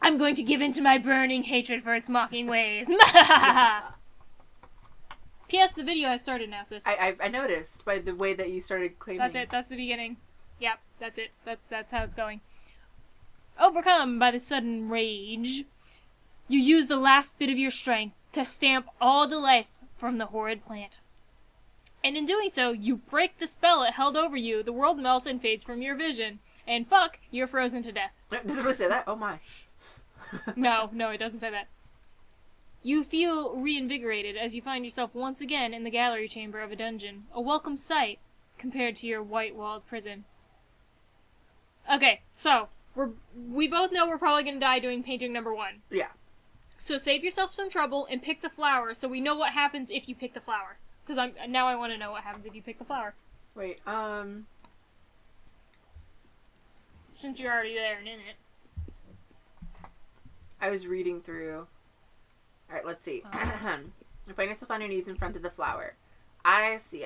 I'm going to give in to my burning hatred for its mocking ways. P.S. The video has started now, sis. I noticed by the way that you started claiming. That's it. That's the beginning. Yep, that's it. That's how it's going. Overcome by the sudden rage, you use the last bit of your strength to stamp all the life from the horrid plant. And in doing so, you break the spell it held over you, the world melts and fades from your vision. And fuck, you're frozen to death. Does it really say that? Oh my. No, it doesn't say that. You feel reinvigorated as you find yourself once again in the gallery chamber of a dungeon, a welcome sight compared to your white-walled prison. Okay, so, we both know we're probably going to die doing painting number 1. Yeah. So save yourself some trouble and pick the flower so we know what happens if you pick the flower. Because now I want to know what happens if you pick the flower. Wait, Since you're already there and in it. I was reading through. Alright, let's see. You find yourself on your knees in front of the flower. I see.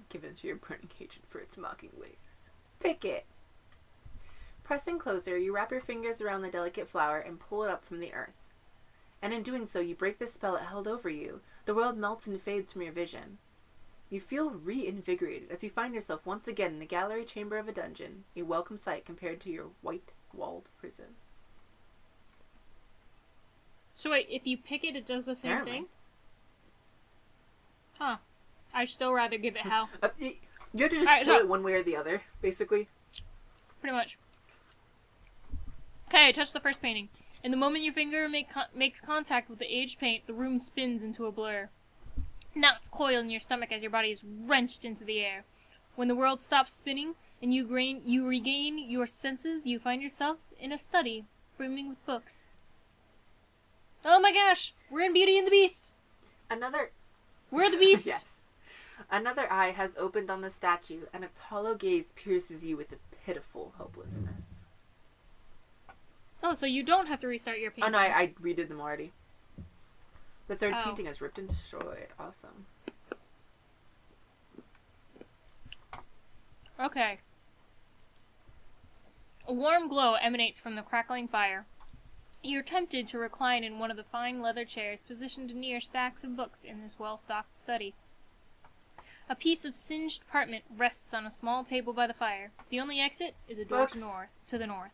Give in to your burning hatred for its mocking ways. Pick it. Pressing closer, you wrap your fingers around the delicate flower and pull it up from the earth. And in doing so, you break the spell it held over you. The world melts and fades from your vision. You feel reinvigorated as you find yourself once again in the gallery chamber of a dungeon, a welcome sight compared to your white-walled prison. So wait, if you pick it, it does the same thing? Huh. I'd still rather give it hell. You have to just kill it one way or the other, basically. Pretty much. Okay, touch the first painting. And the moment your finger makes contact with the aged paint, the room spins into a blur. Knots coil in your stomach as your body is wrenched into the air. When the world stops spinning and you regain your senses, you find yourself in a study, brimming with books. Oh my gosh! We're in Beauty and the Beast! We're the Beast! Yes. Another eye has opened on the statue, and its hollow gaze pierces you with a pitiful hopelessness. Oh, so you don't have to restart your painting. Oh no, I redid them already. The third painting is ripped and destroyed. Awesome. Okay. A warm glow emanates from the crackling fire. You're tempted to recline in one of the fine leather chairs positioned near stacks of books in this well-stocked study. A piece of singed parchment rests on a small table by the fire. The only exit is a door to the north.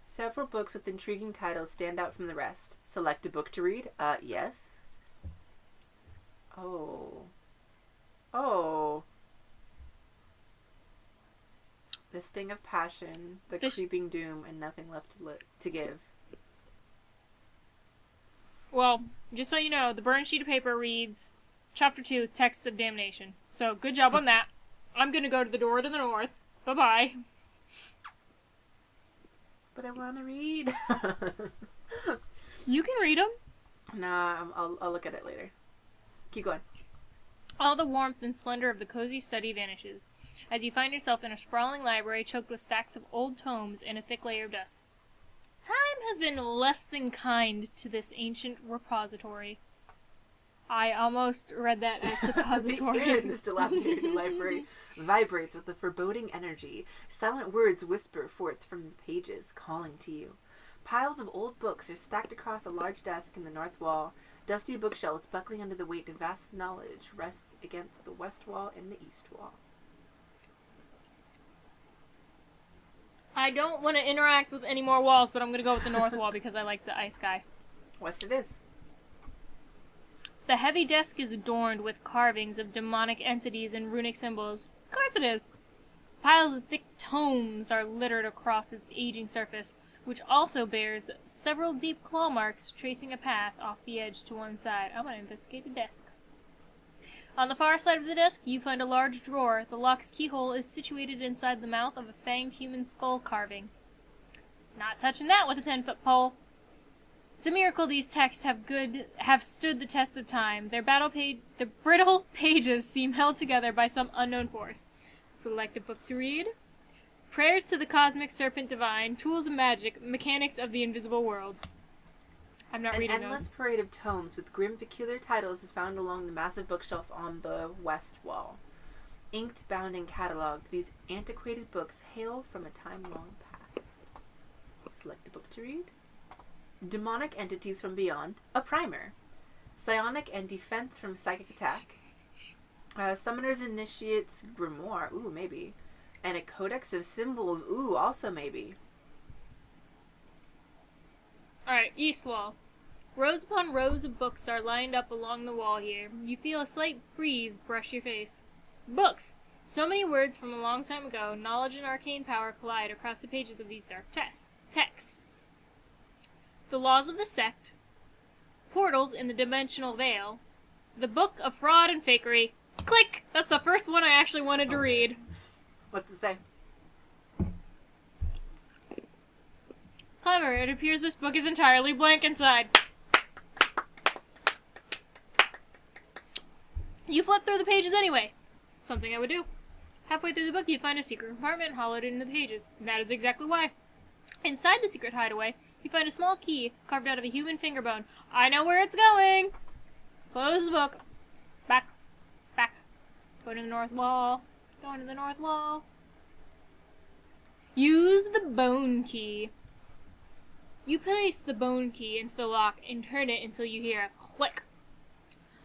Several books with intriguing titles stand out from the rest. Select a book to read? Yes. Oh. The sting of passion, the creeping doom, and nothing left to give. Well, just so you know, the burned sheet of paper reads, Chapter 2, Texts of Damnation. So, good job on that. I'm gonna go to the door to the north. Bye-bye. But I want to read. You can read them. Nah, I'll look at it later. Keep going. All the warmth and splendor of the cozy study vanishes, as you find yourself in a sprawling library choked with stacks of old tomes and a thick layer of dust. Time has been less than kind to this ancient repository. I almost read that as suppository. The air in this dilapidated library vibrates with a foreboding energy. Silent words whisper forth from the pages, calling to you. Piles of old books are stacked across a large desk in the north wall. Dusty bookshelves buckling under the weight of vast knowledge rests against the west wall and the east wall. I don't want to interact with any more walls, but I'm going to go with the north wall because I like the ice guy. West it is. The heavy desk is adorned with carvings of demonic entities and runic symbols. Of course it is. Piles of thick tomes are littered across its aging surface, which also bears several deep claw marks tracing a path off the edge to one side. I'm going to investigate the desk. On the far side of the desk, you find a large drawer. The lock's keyhole is situated inside the mouth of a fanged human skull carving. Not touching that with a 10-foot pole. It's a miracle these texts have stood the test of time. The brittle pages seem held together by some unknown force. Select a book to read. Prayers to the Cosmic Serpent Divine, Tools of Magic, Mechanics of the Invisible World. I'm not reading those. An endless parade of tomes with grim, peculiar titles is found along the massive bookshelf on the west wall. Inked, bound, and cataloged, these antiquated books hail from a time long past. Select a book to read. Demonic entities from beyond, a primer. Psionic and defense from psychic attack. Summoner's initiates grimoire, ooh, maybe. And a codex of symbols, ooh, also maybe. Alright, east wall. Rows upon rows of books are lined up along the wall here. You feel a slight breeze brush your face. Books! So many words from a long time ago, knowledge and arcane power collide across the pages of these dark texts. The laws of the sect, portals in the dimensional veil, the book of fraud and fakery. Click! That's the first one I actually wanted to read. What's it say? Clever. It appears this book is entirely blank inside. You flip through the pages anyway. Something I would do. Halfway through the book, you find a secret compartment hollowed into the pages. And that is exactly why. Inside the secret hideaway, you find a small key carved out of a human finger bone. I know where it's going! Close the book. Back. Back. Go to the north wall. Going to the north wall. Use the bone key. You place the bone key into the lock and turn it until you hear a click.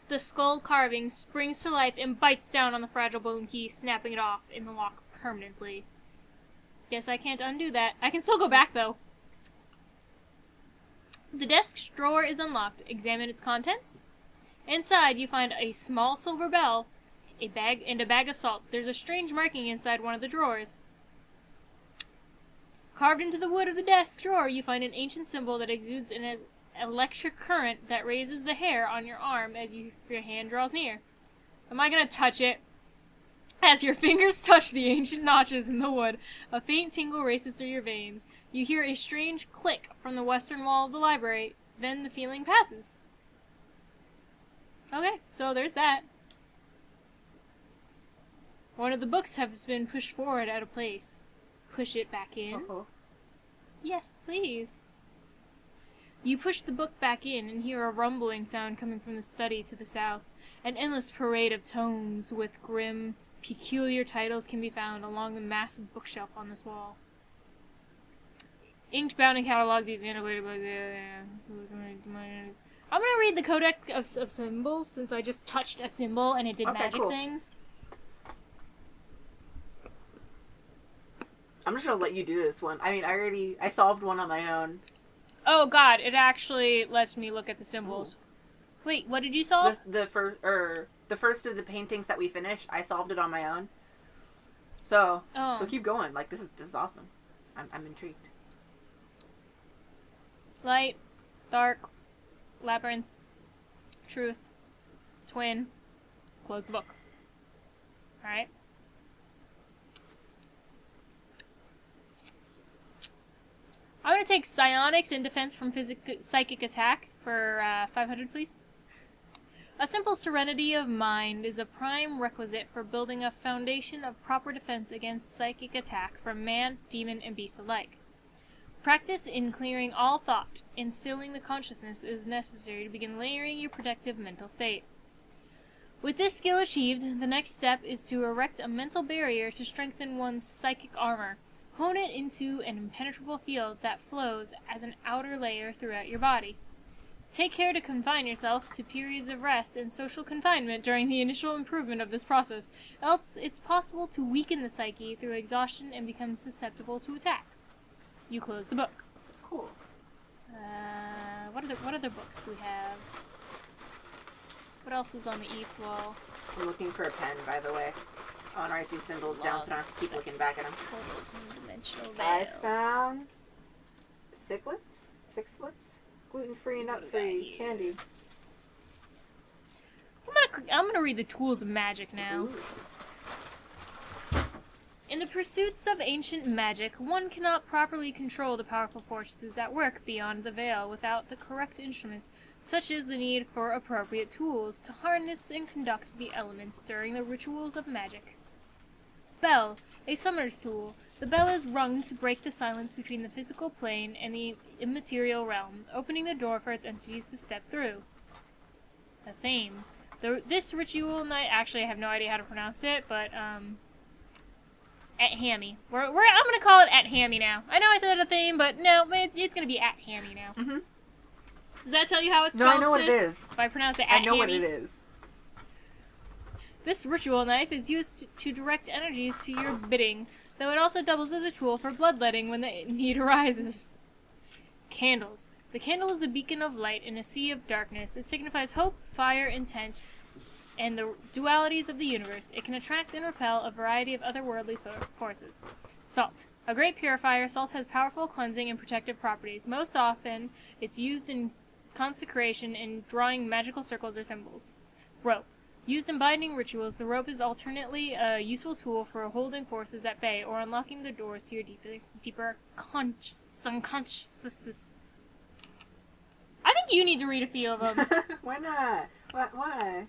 The skull carving springs to life and bites down on the fragile bone key, snapping it off in the lock permanently. Guess I can't undo that. I can still go back, though. The desk's drawer is unlocked. Examine its contents. Inside, you find a small silver bell, a bag of salt. There's a strange marking inside one of the drawers. Carved into the wood of the desk drawer, you find an ancient symbol that exudes an electric current that raises the hair on your arm as your hand draws near. Am I gonna touch it? As your fingers touch the ancient notches in the wood, a faint tingle races through your veins. You hear a strange click from the western wall of the library, then the feeling passes. Okay, so there's that. One of the books has been pushed forward out of place. Push it back in. Uh-oh. Yes, please. You push the book back in and hear a rumbling sound coming from the study to the south. An endless parade of tomes with grim, peculiar titles can be found along the massive bookshelf on this wall. Inked, bound, and cataloged these antiquated books. I'm gonna read the Codex of Symbols since I just touched a symbol and it did magic things. I'm just gonna let you do this one. I mean, I solved one on my own. Oh god, it actually lets me look at the symbols. Ooh. Wait, what did you solve? The first of the paintings that we finished, I solved it on my own. So keep going. Like this is awesome. I'm intrigued. Light, dark, labyrinth, truth, twin. Close the book. All right. I'm going to take psionics and defense from psychic attack for 500, please. A simple serenity of mind is a prime requisite for building a foundation of proper defense against psychic attack from man, demon, and beast alike. Practice in clearing all thought, instilling the consciousness is necessary to begin layering your protective mental state. With this skill achieved, the next step is to erect a mental barrier to strengthen one's psychic armor. Hone it into an impenetrable field that flows as an outer layer throughout your body. Take care to confine yourself to periods of rest and social confinement during the initial improvement of this process, else it's possible to weaken the psyche through exhaustion and become susceptible to attack. You close the book. Cool. What other books do we have? What else was on the east wall? I'm looking for a pen, by the way. I want to write these symbols down so I don't have to keep looking back at them. I found sixlets, gluten-free, nut-free candy. I'm gonna read the Tools of Magic now. Ooh. In the pursuits of ancient magic, one cannot properly control the powerful forces at work beyond the veil without the correct instruments, such as the need for appropriate tools to harness and conduct the elements during the rituals of magic. Bell, a summoner's tool. The bell is rung to break the silence between the physical plane and the immaterial realm, opening the door for its entities to step through. A theme. This ritual night, actually, I have no idea how to pronounce it, but at Hammy. I'm gonna call it at Hammy now. I know I said a theme, but no, it's gonna be at Hammy now. Mm-hmm. Does that tell you how it's No, spelled? I know what it is. If I pronounce it at I know what Hammy? it is. This ritual knife is used to direct energies to your bidding, though it also doubles as a tool for bloodletting when the need arises. Candles. The candle is a beacon of light in a sea of darkness. It signifies hope, fire, intent, and the dualities of the universe. It can attract and repel a variety of otherworldly forces. Salt. A great purifier, salt has powerful cleansing and protective properties. Most often, it's used in consecration and drawing magical circles or symbols. Rope. Used in binding rituals, the rope is alternately a useful tool for holding forces at bay or unlocking the doors to your deeper unconsciousness. I think you need to read a few of them. Why not? Why?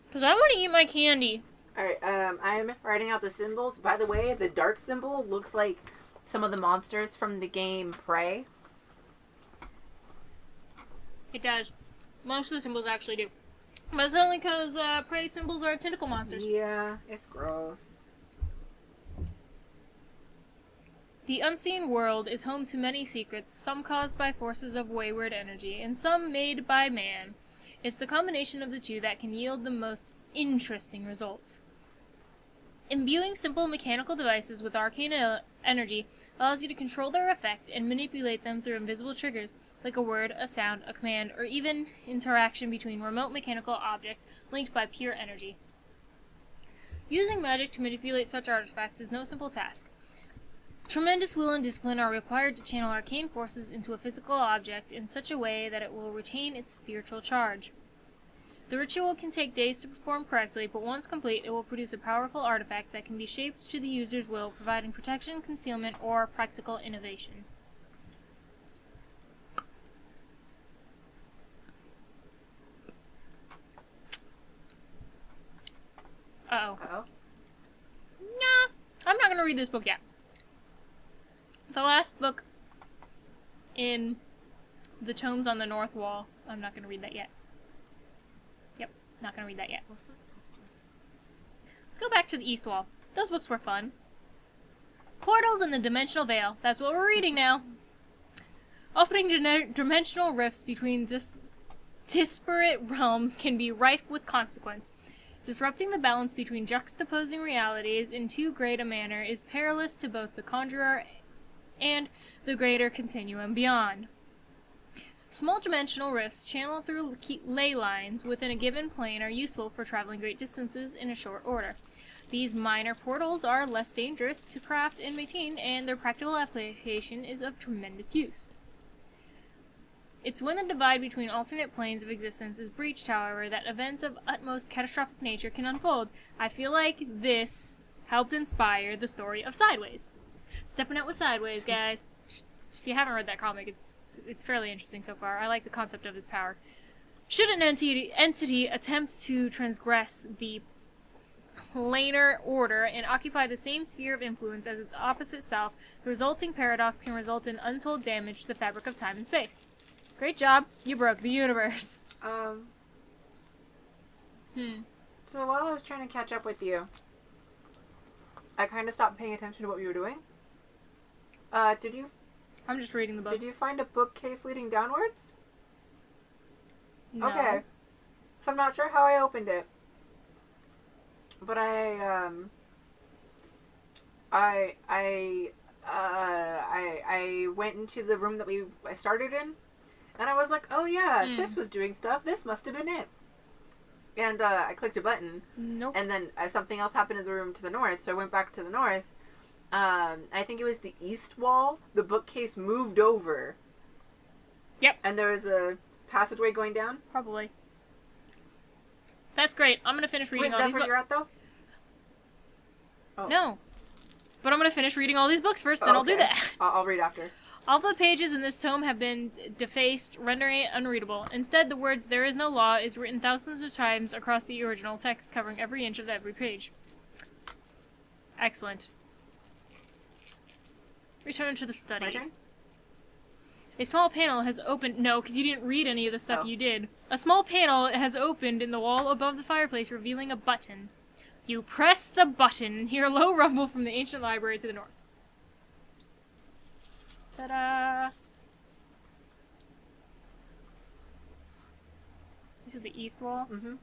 Because I want to eat my candy. Alright, I'm writing out the symbols. By the way, the dark symbol looks like some of the monsters from the game Prey. It does. Most of the symbols actually do. But it's only because prey symbols are tentacle monsters. Yeah, it's gross. The unseen world is home to many secrets, some caused by forces of wayward energy, and some made by man. It's the combination of the two that can yield the most interesting results. Imbuing simple mechanical devices with arcane energy allows you to control their effect and manipulate them through invisible triggers, like a word, a sound, a command, or even interaction between remote mechanical objects linked by pure energy. Using magic to manipulate such artifacts is no simple task. Tremendous will and discipline are required to channel arcane forces into a physical object in such a way that it will retain its spiritual charge. The ritual can take days to perform correctly, but once complete, it will produce a powerful artifact that can be shaped to the user's will, providing protection, concealment, or practical innovation. Uh-oh. Uh-oh. Nah, I'm not going to read this book yet. The last book in the tomes on the north wall, I'm not going to read that yet. Yep, not going to read that yet. Let's go back to the east wall. Those books were fun. Portals and the Dimensional Veil. That's what we're reading now. Opening dimensional rifts between disparate realms can be rife with consequence. Disrupting the balance between juxtaposing realities in too great a manner is perilous to both the conjurer and the greater continuum beyond. Small dimensional rifts channeled through ley lines within a given plane are useful for traveling great distances in a short order. These minor portals are less dangerous to craft and maintain, and their practical application is of tremendous use. It's when the divide between alternate planes of existence is breached, however, that events of utmost catastrophic nature can unfold. I feel like this helped inspire the story of Sideways. Stepping out with Sideways, guys. If you haven't read that comic, it's fairly interesting so far. I like the concept of his power. Should an entity attempt to transgress the planar order and occupy the same sphere of influence as its opposite self, the resulting paradox can result in untold damage to the fabric of time and space. Great job. You broke the universe. So while I was trying to catch up with you, I kind of stopped paying attention to what you were doing. Did you? I'm just reading the books. Did you find a bookcase leading downwards? No. Okay. So I'm not sure how I opened it, but I went into the room that I started in, and I was like, oh yeah, Sis was doing stuff. This must have been it. And I clicked a button. Nope. And then something else happened in the room to the north, so I went back to the north. I think it was the east wall. The bookcase moved over. Yep. And there was a passageway going down. Probably. That's great. I'm going to finish reading all these books. That's where you're at, though? Oh. No. But I'm going to finish reading all these books first, then I'll do that. I'll read after. All the pages in this tome have been defaced, rendering it unreadable. Instead, the words "there is no law" is written thousands of times across the original text, covering every inch of every page. Excellent. Return to the study. My turn? A small panel has opened. No, because you didn't read any of the stuff Oh. you did. A small panel has opened in the wall above the fireplace, revealing a button. You press the button and hear a low rumble from the ancient library to the north. Ta-da! This is the east wall. Mm-hmm.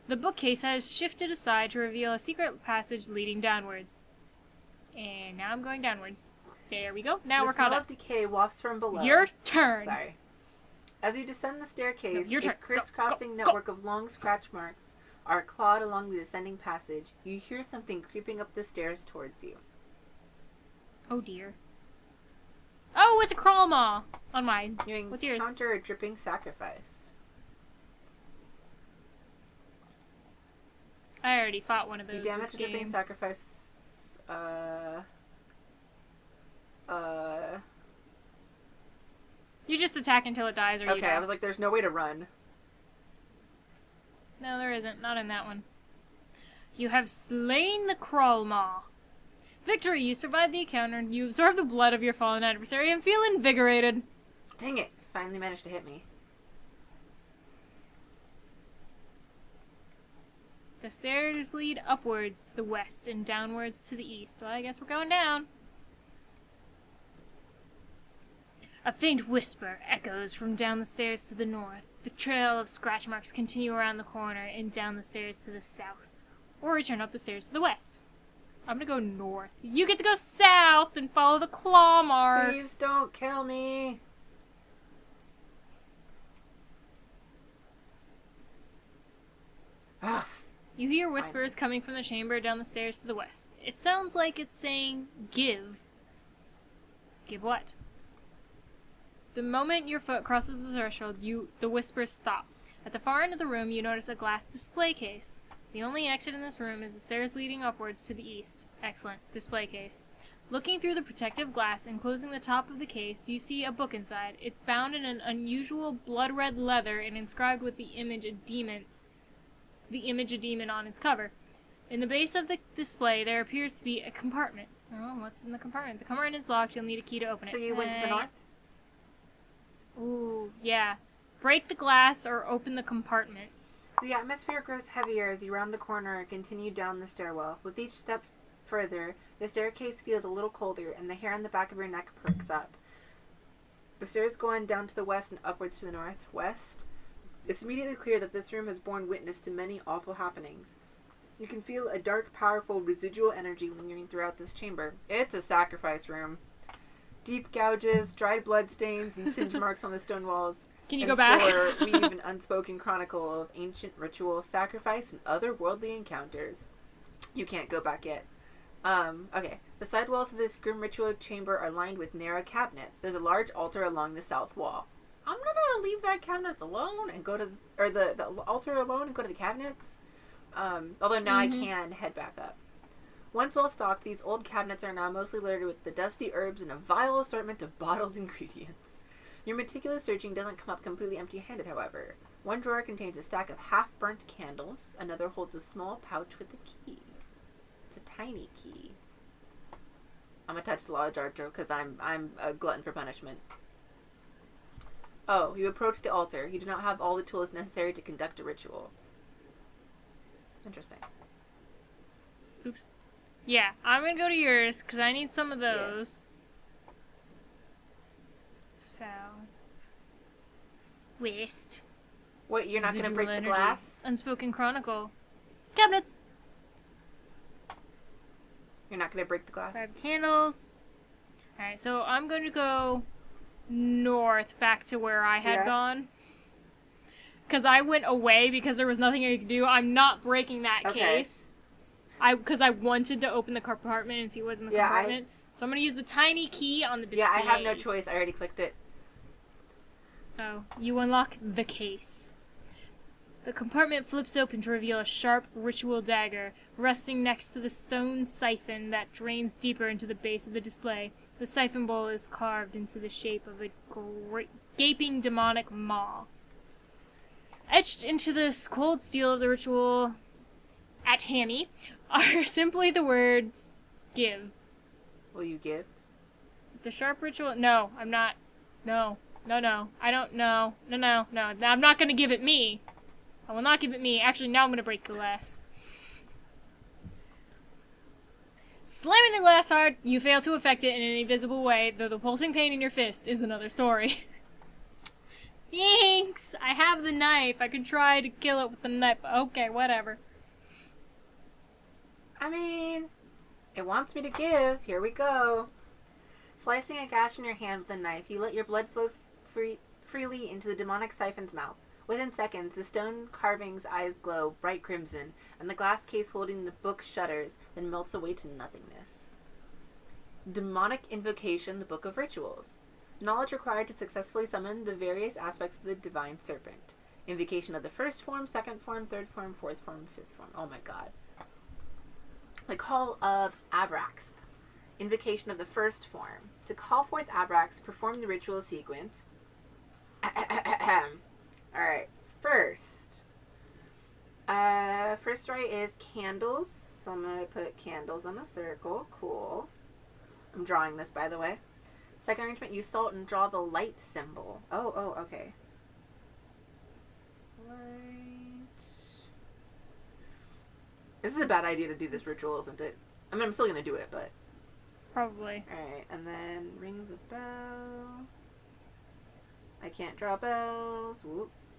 The bookcase has shifted aside to reveal a secret passage leading downwards. And now I'm going downwards. There we go. Now The we're smell caught of up. decay wafts from below. Your turn. Sorry. As you descend the staircase, No, your turn. a crisscrossing Go. network of long scratch marks are clawed along the descending passage. You hear something creeping up the stairs towards you. Oh dear. Oh, it's a crawl maw on mine. You What's yours? encounter a dripping sacrifice. I already fought one of those. You damage this a dripping game. sacrifice. You just attack until it dies or you Okay, die. I was like, there's no way to run. No, there isn't. Not in that one. You have slain the crawl maw. Victory! You survived the encounter. You absorb the blood of your fallen adversary and feel invigorated. Dang it! Finally managed to hit me. The stairs lead upwards to the west and downwards to the east. Well, I guess we're going down. A faint whisper echoes from down the stairs to the north. The trail of scratch marks continue around the corner and down the stairs to the south. Or return up the stairs to the west. I'm gonna go north. You get to go south and follow the claw marks. Please don't kill me. Ugh. You hear whispers coming from the chamber down the stairs to the west. It sounds like it's saying, give. Give what? The moment your foot crosses the threshold, the whispers stop. At the far end of the room, you notice a glass display case. The only exit in this room is the stairs leading upwards to the east. Excellent. Display case. Looking through the protective glass and closing the top of the case, you see a book inside. It's bound in an unusual blood-red leather and inscribed with the image a demon on its cover. In the base of the display, there appears to be a compartment. Oh, what's in the compartment? The compartment is locked. You'll need a key to open it. So you went to the north? Ooh, yeah. Break the glass or open the compartment. The atmosphere grows heavier as you round the corner and continue down the stairwell. With each step further, the staircase feels a little colder, and the hair on the back of your neck perks up. The stairs go on down to the west and upwards to the northwest. It's immediately clear that this room has borne witness to many awful happenings. You can feel a dark, powerful residual energy lingering throughout this chamber. It's a sacrifice room. Deep gouges, dried blood stains, and singe marks on the stone walls. Can you go back? Floor weave an unspoken chronicle of ancient ritual, sacrifice, and otherworldly encounters. You can't go back yet. Okay. The side walls of this grim ritual chamber are lined with narrow cabinets. There's a large altar along the south wall. I'm gonna leave that cabinets alone and go to, or the altar alone and go to the cabinets. Although now I can head back up. Once well stocked, these old cabinets are now mostly littered with the dusty herbs and a vile assortment of bottled ingredients. Your meticulous searching doesn't come up completely empty-handed, however. One drawer contains a stack of half-burnt candles. Another holds a small pouch with a key. It's a tiny key. I'm gonna touch the large archer because I'm a glutton for punishment. Oh, you approach the altar. You do not have all the tools necessary to conduct a ritual. Interesting. Oops. Yeah, I'm gonna go to yours because I need some of those. South. West. Wait, you're not gonna break Residual the energy. glass? Unspoken chronicle. Cabinets. You're not gonna break the glass? 5 candles. Alright, so I'm going to go north back to where I had gone. Because I went away because there was nothing I could do. I'm not breaking that case. Because I wanted to open the compartment and see what's in the compartment. So I'm going to use the tiny key on the display. Yeah, I have no choice. I already clicked it. Oh, you unlock the case. The compartment flips open to reveal a sharp ritual dagger resting next to the stone siphon that drains deeper into the base of the display. The siphon bowl is carved into the shape of a gaping demonic maw. Etched into the cold steel of the ritual at Hammy are simply the words, give. Will you give? The sharp ritual... No, I'm not. No. No. I don't know. No. I'm not gonna give it me. I will not give it me. Actually, now I'm gonna break the glass. Slamming the glass hard, you fail to affect it in any visible way, though the pulsing pain in your fist is another story. Thanks! I have the knife. I could try to kill it with the knife. Okay, whatever. I mean, it wants me to give. Here we go. Slicing a gash in your hand with a knife, you let your blood flow freely into the demonic siphon's mouth. Within seconds, the stone carving's eyes glow bright crimson, and the glass case holding the book shudders, then melts away to nothingness. Demonic Invocation, the Book of Rituals. Knowledge required to successfully summon the various aspects of the divine serpent. Invocation of the first form, second form, third form, fourth form, fifth form. Oh my god. The Call of Abrax. Invocation of the first form. To call forth Abrax, perform the ritual sequence. Alright, first rite is candles. So I'm going to put candles on a circle. Cool. I'm drawing this, by the way. Second arrangement, use salt and draw the light symbol. Oh, okay. Light. This is a bad idea to do this ritual, isn't it? I mean, I'm still going to do it, but... Probably. Alright, and then ring the bell. I can't draw bells. Whoop.